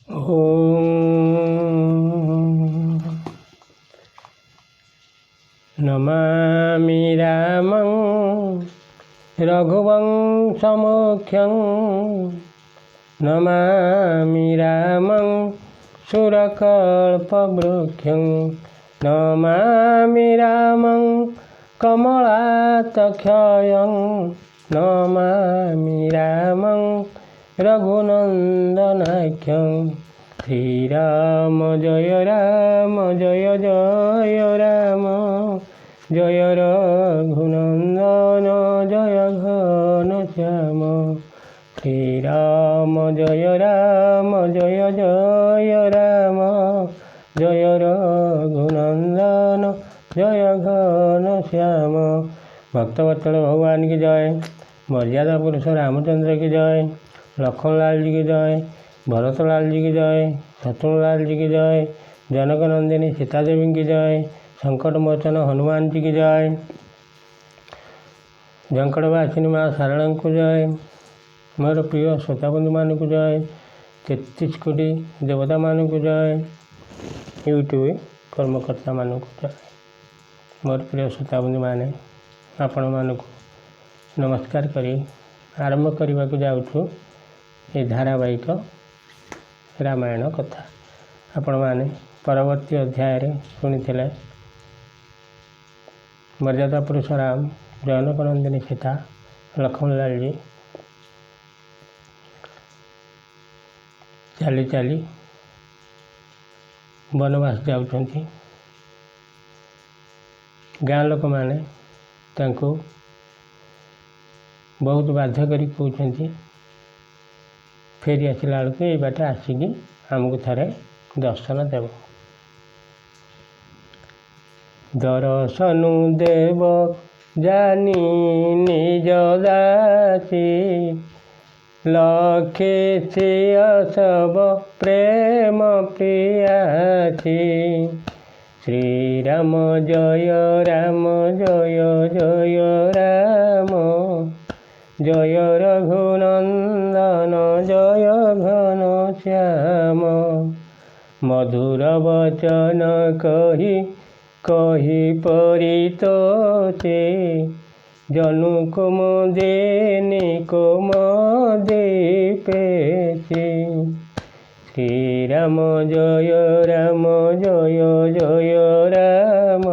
ॐ नमामि रामं रघुवंशमुख्यं नमामि रामं सुरकल्पवृक्षं नमामि रामं कमलातक्षयं नमामि रामं रघुनन्दनाख्यं श्रीराम जय जय राम जय रघुनन्दन जय घनश्याम श्रीराम जय जय राम जय रघुनन्दन जय घनश्याम। भक्तवत्सल भगवान की जय। मर्यादा पुरुष रामचंद्र की जय। लखनलाल जी की जय। भरतलाल जी की जय। शत्रुलाल जी की जय। जनक नंदिनी सीता देवी की जय। संकट मोचन हनुमान जी की जय। जंकटवासिनी माँ शारदा को जय। मोर प्रिय श्रोताबंधु मान को जय। 33 कोटी देवता मान को जय। यूट्यूब कर्मकर्ता मान को जय। मोर प्रिय श्रोताबंधु माने आपण मानक नमस्कार करी आरंभ करने को जाऊँ ये धारावाहिक रामायण कथा। आपण माने परवर्ती अध्याय शुणी मर्यादा पुरुष राम जनक नंदिनी सीता लक्ष्मणलाल जी चाली चाली वनवास जाउछंती। गाँ लोक मैंने बहुत बाध्य करी कहते फेरी आसला बेलू ये बाटे आसिकी आमको थे दर्शन देव। दर्शनु देव जानी निज दासी लखे से सब प्रेम प्रियासी श्रीराम जय जय राम जय रघुनन्दन जय घनश्याम मधुर वचन कही कही परितोषे जनु कुम देनी कुम दीपेशे श्रीराम जय जय राम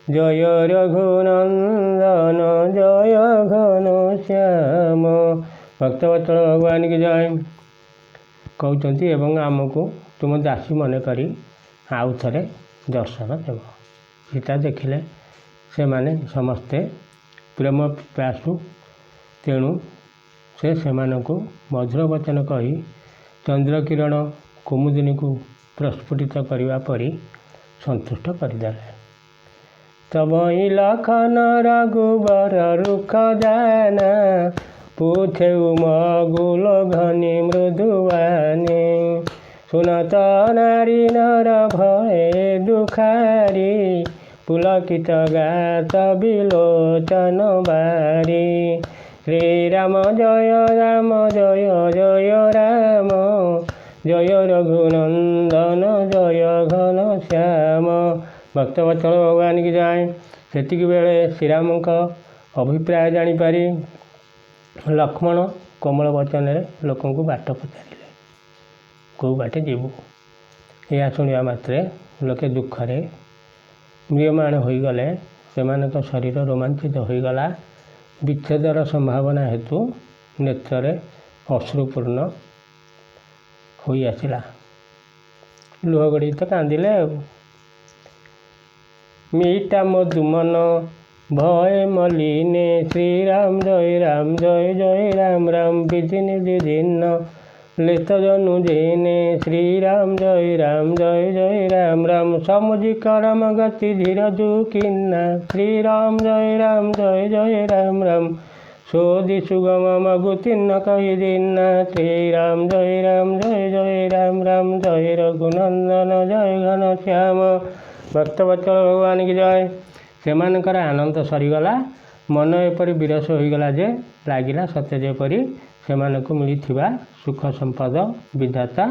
जय रघुनन्दन जय घनश्याम। भक्तवत्सल भगवान की जय। कहते एवं आमको तुम दासी मन करी आउ थे दर्शन देव। सीता देखिले से माने समस्ते प्रेम पिपासु तेणु से को मधुर वचन कही चंद्रकिरण कुमुदिनी को प्रस्फुटित करने परी संतुष्ट करदे। तब लखन रघुबर रुख जाना पूछे मगुल घनी मृदुवानी सुनत नारी नर भय दुखारी पुलकित गात बिलोचन बारी श्रीराम जय जय राम जय रघुनन्दन जय घनश्याम। भक्तवत्सल भगवान की जाए। सेतिक बेले श्रीराम अभिप्राय जानीपारी लक्ष्मण कोमल वचन लोक बाट पचारे कौ बाटे जीवु। यह शुणा मात्रे लोके दुखरे म्रियमाण होगले से शरीर रोमांचित होगला। विच्छेदर संभावना हेतु नेत्र अश्रुपूर्ण हो आसला। लुह गड़ी तो कांदिले। मीटा मधुमन भय मलिने श्रीराम जय जय राम विधिन दिन लेत जनु जेने श्रीराम जय जय राम समुझी करम गति धीर दुखिन्ना श्रीराम जय जय राम सोधि सुगम मगुतिन्न कही दिन्ना श्रीराम जय जय राम जय रघुनन्दन जय घनश्याम। भक्तवत्सल भगवान की जय। सेमानकर आनंद सरीगला। मन एपरी विरस होगला जे लगिला सत्य जेपरी ସେମାନଙ୍କୁ ମିଳିଥିବା ସୁଖ ସମ୍ପଦ ବିଧାତା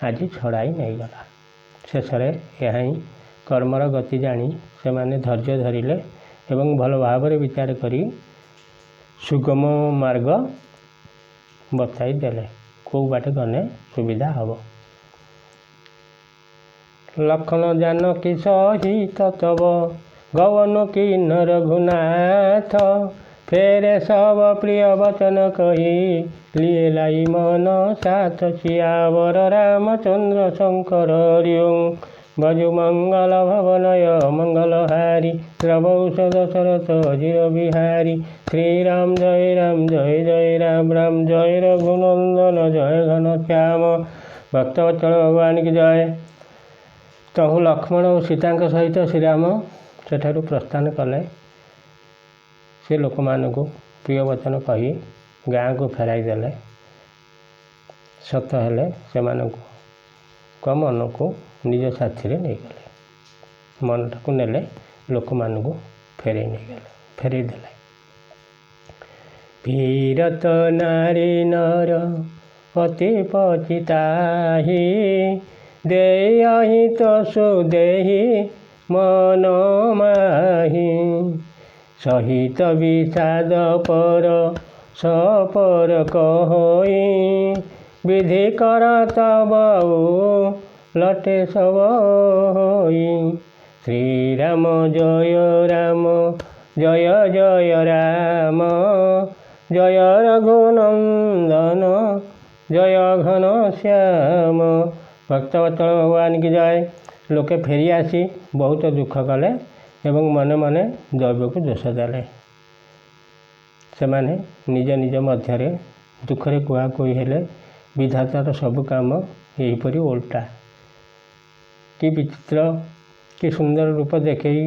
ଆଜି ଛଡ଼ାଇ ନେଇଗଲା। ଶେଷରେ ଏହା ହିଁ କର୍ମର ଗତି ଜାଣି ସେମାନେ ଧୈର୍ଯ୍ୟ ଧରିଲେ ଏବଂ ଭଲ ଭାବରେ ବିଚାର କରି ସୁଗମ ମାର୍ଗ ବତାଇ ଦେଲେ, କେଉଁ ବାଟେ ଗଲେ ସୁବିଧା ହେବ। ଲକ୍ଷଣ ଜାନକୀ ସହିତ ତବ ଗୌନ କିନ୍ନ ରଘୁନାଥ, ଫେରେ ସବ ପ୍ରିୟ ବଚନ କହି লিয়ে লাই মন সাত শিয়াবর রামচন্দ্র শঙ্কর হরিওং ভজু মঙ্গল ভবনয় মঙ্গলহারি দ্রবৌষধ শরত অজির বিহারী শ্রীরাম জয় রাম রাম জয় রঘুনন্দନ ଜୟ ଘନ ଶ୍ୟାମ। ଭକ୍ତବତ୍ସଳ ଭଗବାନ କି ଜୟ। ତହୁ ଲକ୍ଷ୍ମଣ ଓ ସୀତାଙ୍କ ସହିତ ଶ୍ରୀରାମ ସେଠାରୁ ପ୍ରସ୍ଥାନ କଲେ। ସେ ଲୋକମାନଙ୍କୁ ପ୍ରିୟ ବଚନ କହି ଗାଁକୁ ଫେରାଇ ଦେଲେ। ସତ ହେଲେ ସେମାନଙ୍କ ମନକୁ ନିଜ ସାଥିରେ ନେଇଗଲେ। ମନଟାକୁ ନେଲେ ଲୋକମାନଙ୍କୁ ଫେରାଇ ଦେଲେ। ଭୀରତ ନାରୀ ନର ପତି ପଚିତାହି, ଦେଇ ତ ସୁଦେହି ମନ ମାହି, ସହିତ ବିଷାଦ ପର ସପର କହଇ, ବିଧି କର ତବ ଲଟେ ସବ ହୋଇ। ଶ୍ରୀରାମ ଜୟ ଜୟ ରାମ ଜୟ ରଘୁନନ୍ଦନ ଜୟ ଘନ ଶ୍ୟାମ। ଭକ୍ତବତ୍ସଳ ଭଗବାନ କି ଜୟ। ଲୋକେ ଫେରି ଆସି ବହୁତ ଦୁଃଖ କଲେ ଏବଂ ମନେ ମନେ ଦୈବକୁ ଦୋଷ ଦେଲେ। ସେମାନେ ନିଜ ନିଜ ମଧ୍ୟରେ ଦୁଃଖରେ କୁହାକୁହି ହେଲେ। ବିଧାତାର ସବୁ କାମ ଏହିପରି ଓଲଟା। କି ବିଚିତ୍ର, କି ସୁନ୍ଦର ରୂପ ଦେଖେଇ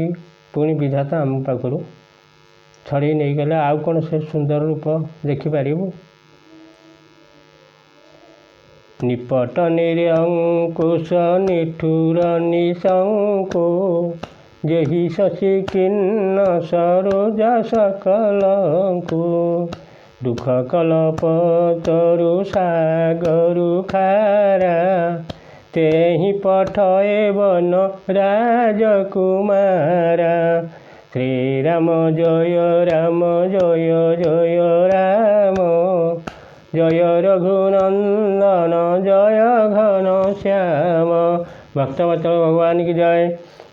ପୁଣି ବିଧାତା ଆମ ପାଖରୁ ଛଡ଼େଇ ନେଇଗଲେ। ଆଉ କ'ଣ ସେ ସୁନ୍ଦର ରୂପ ଦେଖିପାରିବୁ? ନିପଟ ନିରଙ୍କୁଶ ନିଠୁର ନିଶଙ୍କୁ, ଯେହି ଶଶି କିନ୍ନ ସରୋଜ ସକଲଙ୍କୁ, ଦୁଃଖ କଳ୍ପ ତରୁ ସାଗରୁ ଖାରା, ତେହି ପଠଏ ବନ ରାଜକୁମାରା। ଶ୍ରୀରାମ ଜୟ ରାମ ଜୟ ରଘୁନନ୍ଦନ ଜୟ ଘନ ଶ୍ୟାମ। ଭକ୍ତବତ୍ସଳ ଭଗବାନ କି ଜୟ।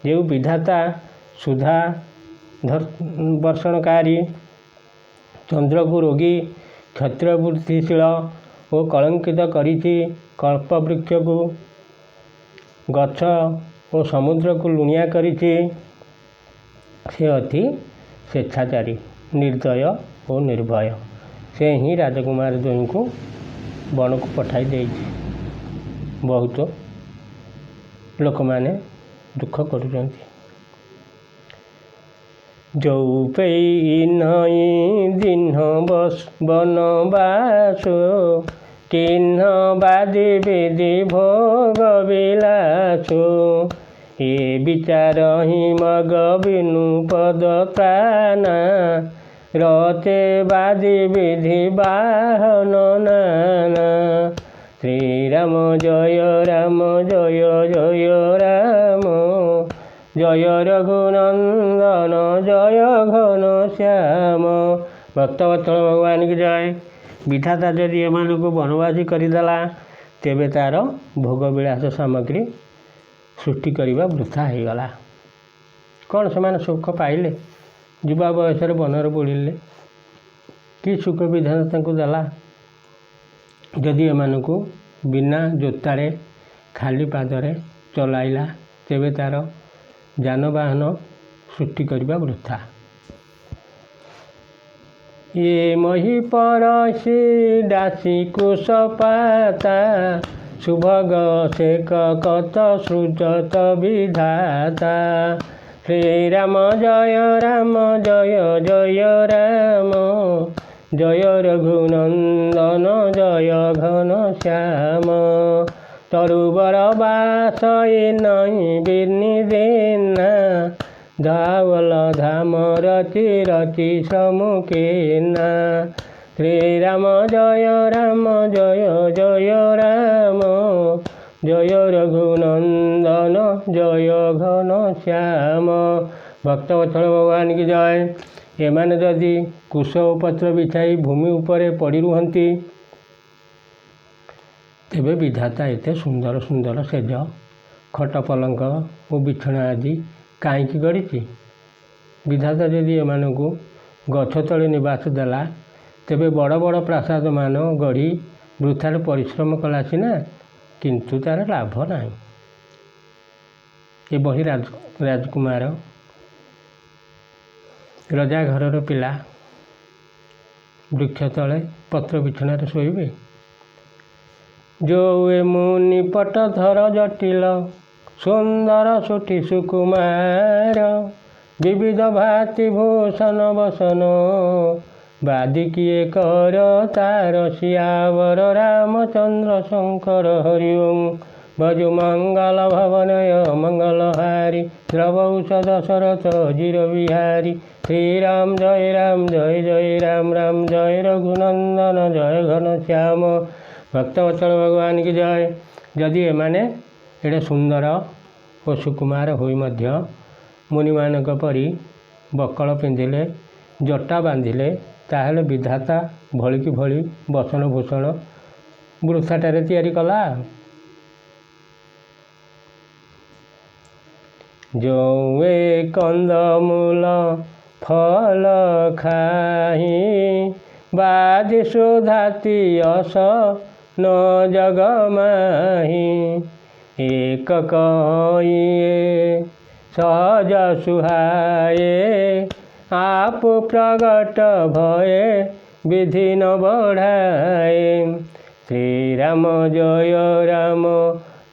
ଯେଉଁ ବିଧାତା ସୁଧା ବର୍ଷଣକାରୀ, ଚନ୍ଦ୍ରକୁ ରୋଗୀ, କ୍ଷତ୍ରିୟ ବୁଦ୍ଧିଶୀଳ ଓ କଳଙ୍କିତ କରିଛି, କଳ୍ପବୃକ୍ଷକୁ, ଗଛ ଓ ସମୁଦ୍ରକୁ ଲୁଣିଆ କରିଛି, ସେ ଅତି ସ୍ୱେଚ୍ଛାଚାରୀ, ନିର୍ଦ୍ଦୟ ଓ ନିର୍ଭୟ। ସେ ହିଁ ରାଜକୁମାର ଦ୍ୱୟଙ୍କୁ ବଣକୁ ପଠାଇ ଦେଇଛି। ବହୁତ ଲୋକମାନେ ଦୁଃଖ କରୁଛନ୍ତି। ଯଉ ପେଇ ନଈ ଦିନ ବନବାସ, କିହ୍ନ ବାଦି ବିଧି ଭୋଗ ବିଳାସ, ଏ ବିଚାର ହିଁ ମଗ ବିନୁ ପଦ ପ୍ରାଣା, ରତେ ବାଦି ବିଧି ବାହନ ନାନା। ଶ୍ରୀରାମ ଜୟ ରାମ ଜୟ ରଘୁନନ୍ଦନ ଜୟ ଘନ ଶ୍ୟାମ। ଭକ୍ତବତ୍ସଳ ଭଗବାନ କି ଜୟ। ବିଧାତା ଯଦି ଏମାନଙ୍କୁ ବନବାସୀ କରିଦେଲା, ତେବେ ତା'ର ଭୋଗ ବିଳାସ ସାମଗ୍ରୀ ସୃଷ୍ଟି କରିବା ବୃଥା ହୋଇଗଲା। କ'ଣ ସେମାନେ ସୁଖ ପାଇଲେ? ଯୁବା ବୟସରେ ବନରେ ବୁଲିଲେ। କି ସୁଖ ବିଧାତା ତାଙ୍କୁ ଦେଲା? ଯଦି ଏମାନଙ୍କୁ ବିନା ଜୋତାରେ ଖାଲି ପାଦରେ ଚଲାଇଲା, ତେବେ ତା'ର ଯାନବାହନ ସୃଷ୍ଟି କରିବା ବୃଥା। ଏ ମହି ପରଶି ଦାସୀ କୁଶପାତା, ସୁଭଗ ସେକ କତ ସୃଜତ ବିଧାତା। ଶ୍ରୀରାମ ଜୟ ରାମ ଜୟ ରଘୁନନ୍ଦନ ଜୟ ଘନ ଶ୍ୟାମ। ତରୁବର ବାସ ନଈ ବିନିଦିନା, ଧାବଲ ଧାମ ରଚି ସମ୍ମୁଖୀନା। ଶ୍ରୀରାମ ଜୟ ଜୟ ରାମ ଜୟ ରଘୁନନ୍ଦନ ଜୟ ଘନ ଶ୍ୟାମ। ଭକ୍ତବତ୍ସଳ ଭଗବାନ କି ଜୟ। ଏମାନେ ଯଦି କୁଶ ପତ୍ର ବିଛାଇ ଭୂମି ଉପରେ ପଡ଼ି ରୁହନ୍ତି ତେବେ ବିଧାତା ଏତେ ସୁନ୍ଦର ସୁନ୍ଦର ସେଜ ଖଟ ପଲଙ୍କ ଓ ବିଛଣା ଆଦି କାହିଁକି ଗଢ଼ିଛି? ବିଧାତା ଯଦି ଏମାନଙ୍କୁ ଗଛ ତଳେ ନିବାସ ଦେଲା ତେବେ ବଡ଼ ବଡ଼ ପ୍ରାସାଦମାନ ଗଢ଼ି ବୃଥାରେ ପରିଶ୍ରମ କଲା ସିନା, କିନ୍ତୁ ତା'ର ଲାଭ ନାହିଁ। ଏଭଳି ରାଜକୁମାର ରଜା ଘରର ପିଲା ବୃକ୍ଷ ତଳେ ପତ୍ର ବିଛଣାରେ ଶୋଇବେ? ଯୋଉ ଏ ମୁନି ପଟଧର ଜଟିଳ ସୁନ୍ଦର ସୁଠି ସୁକୁମାର ବିବିଧ ଭାତି ଭୂଷଣ ବସନ ବାଦି କିଏ କର ତାର ସିଆବର ରାମଚନ୍ଦ୍ର ଶଙ୍କର ହରି ଓମ୍। ଭଜୁ ମଙ୍ଗଳ ଭବନୟ ମଙ୍ଗଳହାରି ଦ୍ରବ ଔଷଧ ଶରତ ଜିର ବିହାରୀ ଶ୍ରୀରାମ ଜୟ ରାମ ରାମ ଜୟ ରଘୁନନ୍ଦନ ଜୟ ଘନ ଶ୍ୟାମ। ଭକ୍ତବତ୍ସଳ ଭଗବାନ କି ଜୟ। ଯଦି ଏମାନେ ଏଡ଼େ ସୁନ୍ଦର ଓ ସୁକୁମାର ହୋଇ ମଧ୍ୟ ମୁନିମାନଙ୍କ ପରି ବକଳ ପିନ୍ଧିଲେ ଜଟା ବାନ୍ଧିଲେ ତାହେଲେ ବିଧାତା ଭଳିକି ଭଳି ବସନ ଭୂଷଣ ବୃଥାଟାରେ ତିଆରି କଲା। ଯୋଉ ଏ କନ୍ଦମୂଳ ଫଳ ଖାଇ ବାଦି ସୁଧାତି ଅସ ନ ଜଗମାହି ଏକ କଇଏ ସହଜ ସୁହାଏ ଆପୁ ପ୍ରଗଟ ଭଏ ବିଧି ନ ବଢ଼ାଏ। ଶ୍ରୀରାମ ଜୟ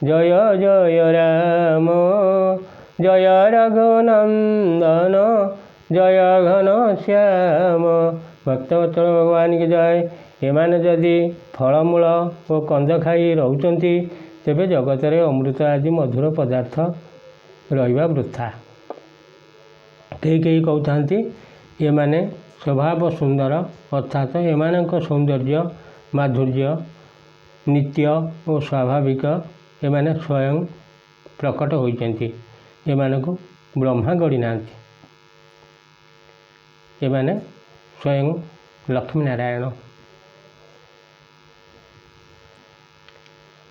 ଜୟ ରାମ ଜୟ ରଘୁନନ୍ଦନ ଜୟ ଘନ ଶ୍ୟାମ। ଭକ୍ତବତ୍ସଳ ଭଗବାନ କି ଜୟ। ଏମାନେ ଯଦି ଫଳମୂଳ ଓ କନ୍ଦ ଖାଇ ରହୁଛନ୍ତି ତେବେ ଜଗତରେ ଅମୃତ ଆଦି ମଧୁର ପଦାର୍ଥ ରହିବା ବୃଥା। କେହି କେହି କହୁଥାନ୍ତି ଏମାନେ ସ୍ୱଭାବ ସୁନ୍ଦର, ଅର୍ଥାତ୍ ଏମାନଙ୍କ ସୌନ୍ଦର୍ଯ୍ୟ ମାଧୁର୍ଯ୍ୟ ନିତ୍ୟ ଓ ସ୍ୱାଭାବିକ। ଏମାନେ ସ୍ୱୟଂ ପ୍ରକଟ ହୋଇଛନ୍ତି। ଏମାନଙ୍କୁ ବ୍ରହ୍ମା ଗଢ଼ି ନାହାନ୍ତି। ଏମାନେ ସ୍ୱୟଂ ଲକ୍ଷ୍ମୀ ନାରାୟଣ।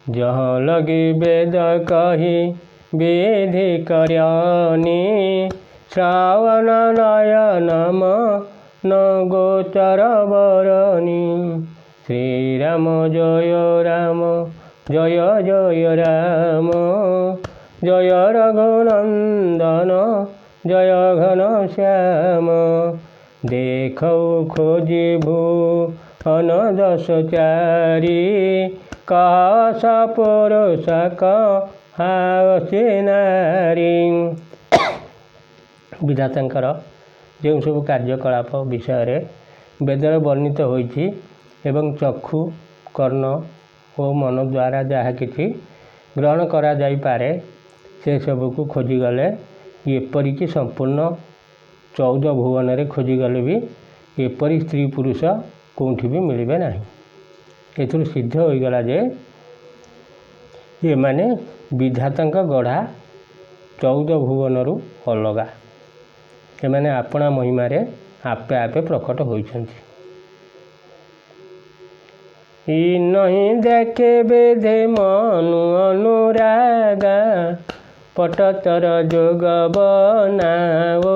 ଯହ ଲଗି ବେଦ କହି ବିଧି କରନି ଶ୍ରାବଣ ନୟନମ ନ ଗୋଚର ବରଣି। ଶ୍ରୀରାମ ଜୟ ଜୟ ରାମ ଜୟ ରଘୁନନ୍ଦନ ଜୟ ଘନ ଶ୍ୟାମ। ଦେଖଉ ଖୋଜିଭୁ ଅନଦଶ ଚାରି କହସ ପୁରୁଷ କହାସି ନାରୀ। ବିଧାତାଙ୍କର ଯେଉଁ ସବୁ କାର୍ଯ୍ୟକଳାପ ବିଷୟରେ ବେଦରେ ବର୍ଣ୍ଣିତ ହୋଇଛି ଏବଂ ଚକ୍ଷୁ କର୍ଣ୍ଣ ଓ ମନ ଦ୍ୱାରା ଯାହା କିଛି ଗ୍ରହଣ କରାଯାଇପାରେ ସେସବୁକୁ ଖୋଜିଗଲେ ଏପରିକି ସମ୍ପୂର୍ଣ୍ଣ 14 ଭୁବନରେ ଖୋଜିଗଲେ ବି ଏପରି ସ୍ତ୍ରୀ ପୁରୁଷ କେଉଁଠି ବି ମିଳିବେ ନାହିଁ। ଏଥିରୁ ସିଦ୍ଧ ହୋଇଗଲା ଯେ ଏମାନେ ବିଧାତାଙ୍କ ଗଢ଼ା 14 ଭୁବନରୁ ଅଲଗା। ଏମାନେ ଆପଣା ମହିମାରେ ଆପେ ଆପେ ପ୍ରକଟ ହୋଇଛନ୍ତି। ନହିଁ ଦେଖେ ବେଧେ ମନୁ ଅନୁରାଗା ପଟତର ଯୋଗ ବନାଓ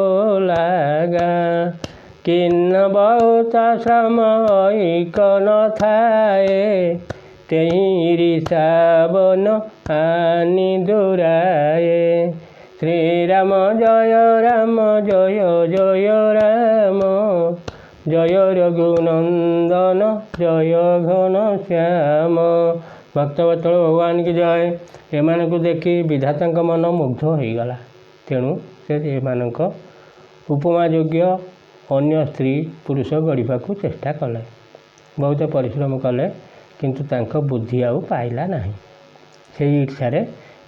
ଲାଗା କିନ୍ନ ବହୁତ ଶ୍ରମ ଐକ ନଥାଏ ତେହିଁରି ସାବନ ଆନି ଦୂରାଏ। ଶ୍ରୀରାମ ଜୟ ରାମ ଜୟ ରଘୁନନ୍ଦନ ଜୟ ଘନ ଶ୍ୟାମ। ଭକ୍ତବତ୍ସଳ ଭଗବାନ କି ଜୟ। ଏମାନଙ୍କୁ ଦେଖି ବିଧାତାଙ୍କ ମନ ମୁଗ୍ଧ ହୋଇଗଲା। ତେଣୁ ସେ ଏମାନଙ୍କ ଉପମା ଯୋଗ୍ୟ ଅନ୍ୟ ସ୍ତ୍ରୀ ପୁରୁଷ ଗଢ଼ିବାକୁ ଚେଷ୍ଟା କଲେ। ବହୁତ ପରିଶ୍ରମ କଲେ, କିନ୍ତୁ ତାଙ୍କ ବୁଦ୍ଧି ଆଉ ପାଇଲା ନାହିଁ। ସେହି ଇର୍ଷାରେ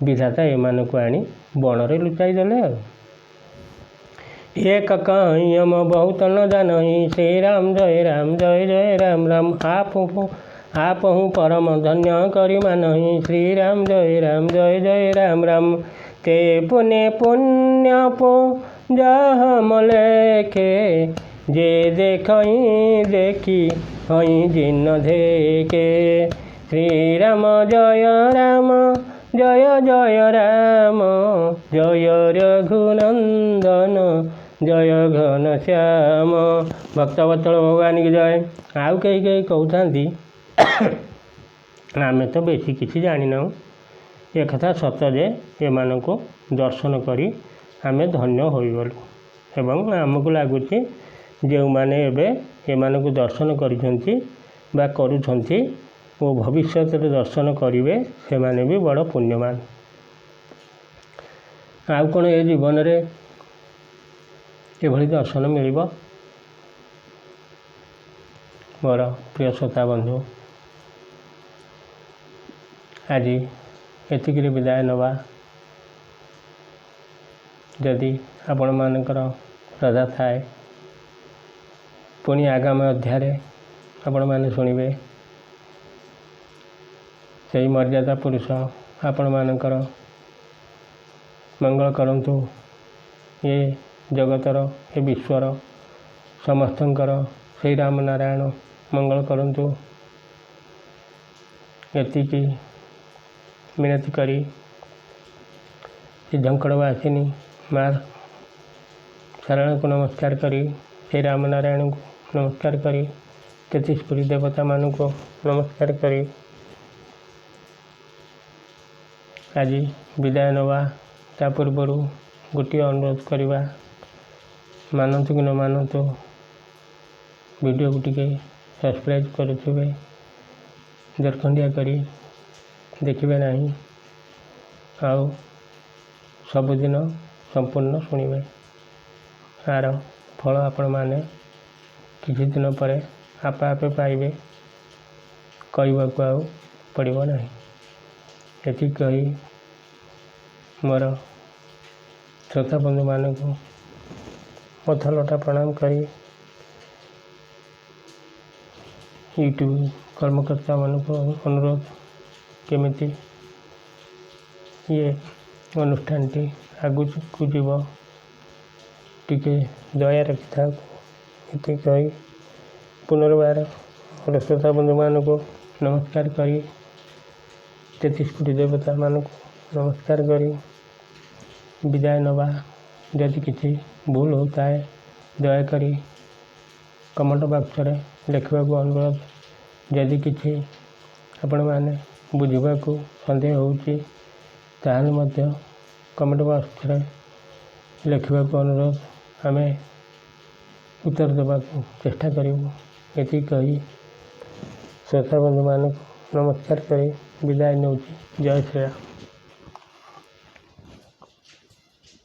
ବିଧାତା ଏମାନଙ୍କୁ ଆଣି ବଣରେ ଲୁଚାଇ ଦେଲେ। एक कहियम बहुत न जानही, श्री राम जय राम राम। आप हूँ परम धन्य करी मानही, श्री राम जय राम राम। ते पुण्य जहम लेखे, जे देखई देखी हई जिन देखे। श्री राम जय राम जय रघुनंदन जय घन श्याम। भक्तवत्सल भगवान की जय। आउ कई कहते आमे तो बेसी किसी जानिना, एक कथा सत जे एमानंको दर्शन करी आमे धन्य होइगलु एवं आमको लगुच जो माने एबे एमानंको दर्शन करिसंती बा करूछंती ओ भविष्य रे दर्शन करिवे से माने भी बड़ पुण्यमान। आउ कौन ए जीवन रे एभली दर्शन मिलिबो। मोर प्रिय श्रोता बंधु, आज एतिक विदाय नवा। जदि आपण मानकर श्रद्धा थाए पुणी आगामी अध्याय आपण माने शुणिबे। से मर्यादा पुरुष आपण मानकर मंगल करंतु। ये जगतर ये विश्वर समस्तंकर श्री राम नारायण मंगल करंतु। एतिकी मिनती करी झंकड़वासिनी माँ सारण को नमस्कार करी, श्री राम नारायण को नमस्कार करी, 33 कोटी देवता मान को नमस्कार करी आज विदाय नवा। ता पूर्वर गोटे अनुरोध करवा, मानतु कि न मानतु वीडियो को टिके सब्सक्राइब करुवे, दरखंडिया करी देखिए नहीं, आउ सबुदिन संपूर्ण शुणिबे। आर फल आपण माने किसी दिन पर आपे आपे पाइबे, कहवाक आउ पड़ो ना। ये कही मोर श्रोता बंधु मान को मथा लटा प्रणाम करी यूट्यूब कर्मकर्ता मान को अनुरोध केमिति ये अनुष्ठान टी आगू जीव टिके दया रखी था। ये कही पुनर्बार मोर श्रोता बंधु मान को नमस्कार करी, 33 कोटी देवता मान को नमस्कार करी विदाय नवा। जदि किसी भूल होता है दयाकोरी कमेंट बॉक्स रे लिखा अनुरोध। जदि किसी आपण मैंने बुझा सन्देह होची ताहले मध्य कमेंट बॉक्स रे लिखा अनुरोध, आमे उत्तर देवा चेष्टा करूँ। ये कही श्रोता बंधु मान नमस्कार करी विदाय नौची। जय श्री राम।